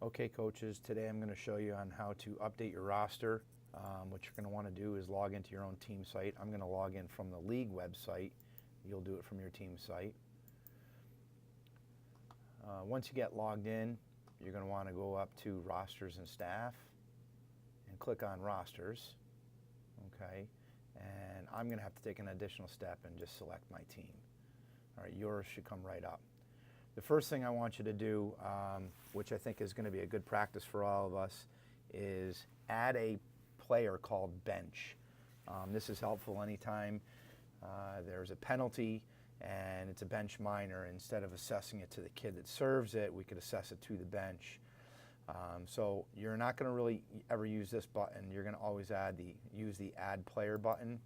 Okay, coaches, today I'm going to show you on how to update your roster. What you're going to want to do is log into your own team site. I'm going to log in from the league website. You'll do it from your team site. Once you get logged in, you're going to want to go up to Rosters and Staff and click on Rosters. Okay, and I'm going to have to take an additional step and just select my team. All right, yours should come right up. The first thing I want you to do, which I think is going to be a good practice for all of us, is add a player called bench. This is helpful anytime there's a penalty and it's a bench minor. Instead of assessing it to the kid that serves it, we could assess it to the bench. So you're not going to really ever use this button. You're going to always use the add player button.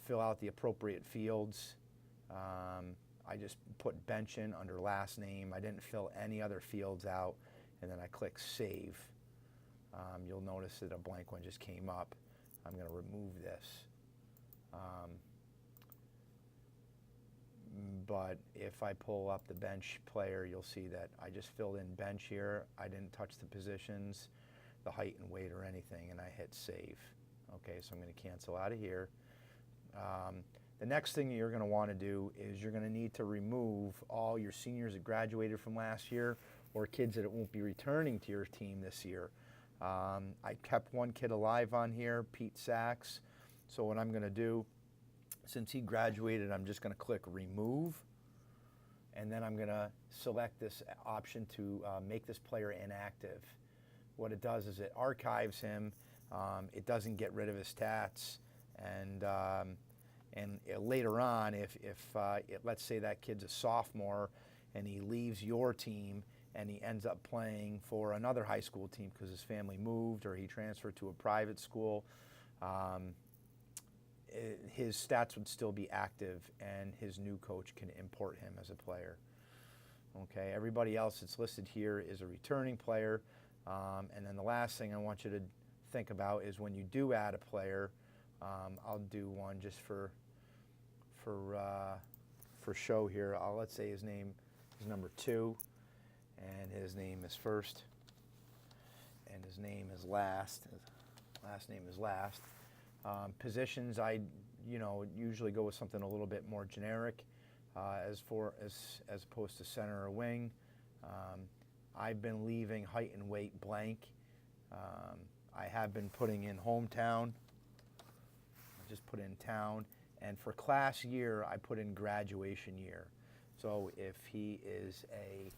Fill out the appropriate fields. I just put bench in under last name. I didn't fill any other fields out, and then I click save. You'll notice that a blank one just came up. I'm going to remove this. But if I pull up the bench player, you'll see that I just filled in bench here. I didn't touch the positions, the height and weight or anything, and I hit save. Okay, so I'm going to cancel out of here. The next thing you're going to want to do is you're going to need to remove all your seniors that graduated from last year or kids that won't be returning to your team this year. I kept one kid alive on here, Pete Sachs. So what I'm going to do, since he graduated, I'm just going to click remove, and then I'm going to select this option to make this player inactive. What it does is it archives him. It doesn't get rid of his stats, and later on, let's say that kid's a sophomore and he leaves your team and he ends up playing for another high school team because his family moved or he transferred to a private school, his stats would still be active and his new coach can import him as a player. Okay, everybody else that's listed here is a returning player. And then the last thing I want you to think about is when you do add a player, I'll do one just for show here. Let's say his name is number 2, and his name is first, and his name is last. His last name is last. Positions, I usually go with something a little bit more generic, as opposed to center or wing. I've been leaving height and weight blank. I have been putting in hometown. I just put in town. And for class year, I put in graduation year. So if he is a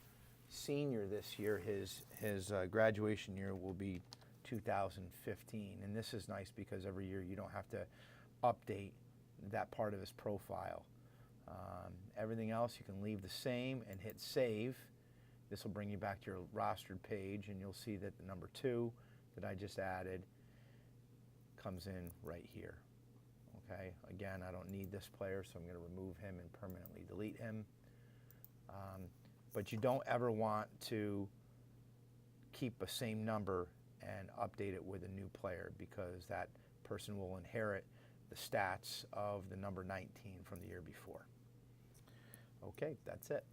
senior this year, his graduation year will be 2015. And this is nice because every year you don't have to update that part of his profile. Everything else you can leave the same and hit save. This will bring you back to your rostered page, and you'll see that the number 2 that I just added comes in right here. Okay, again, I don't need this player, so I'm going to remove him and permanently delete him. But you don't ever want to keep the same number and update it with a new player, because that person will inherit the stats of the number 19 from the year before. Okay, that's it.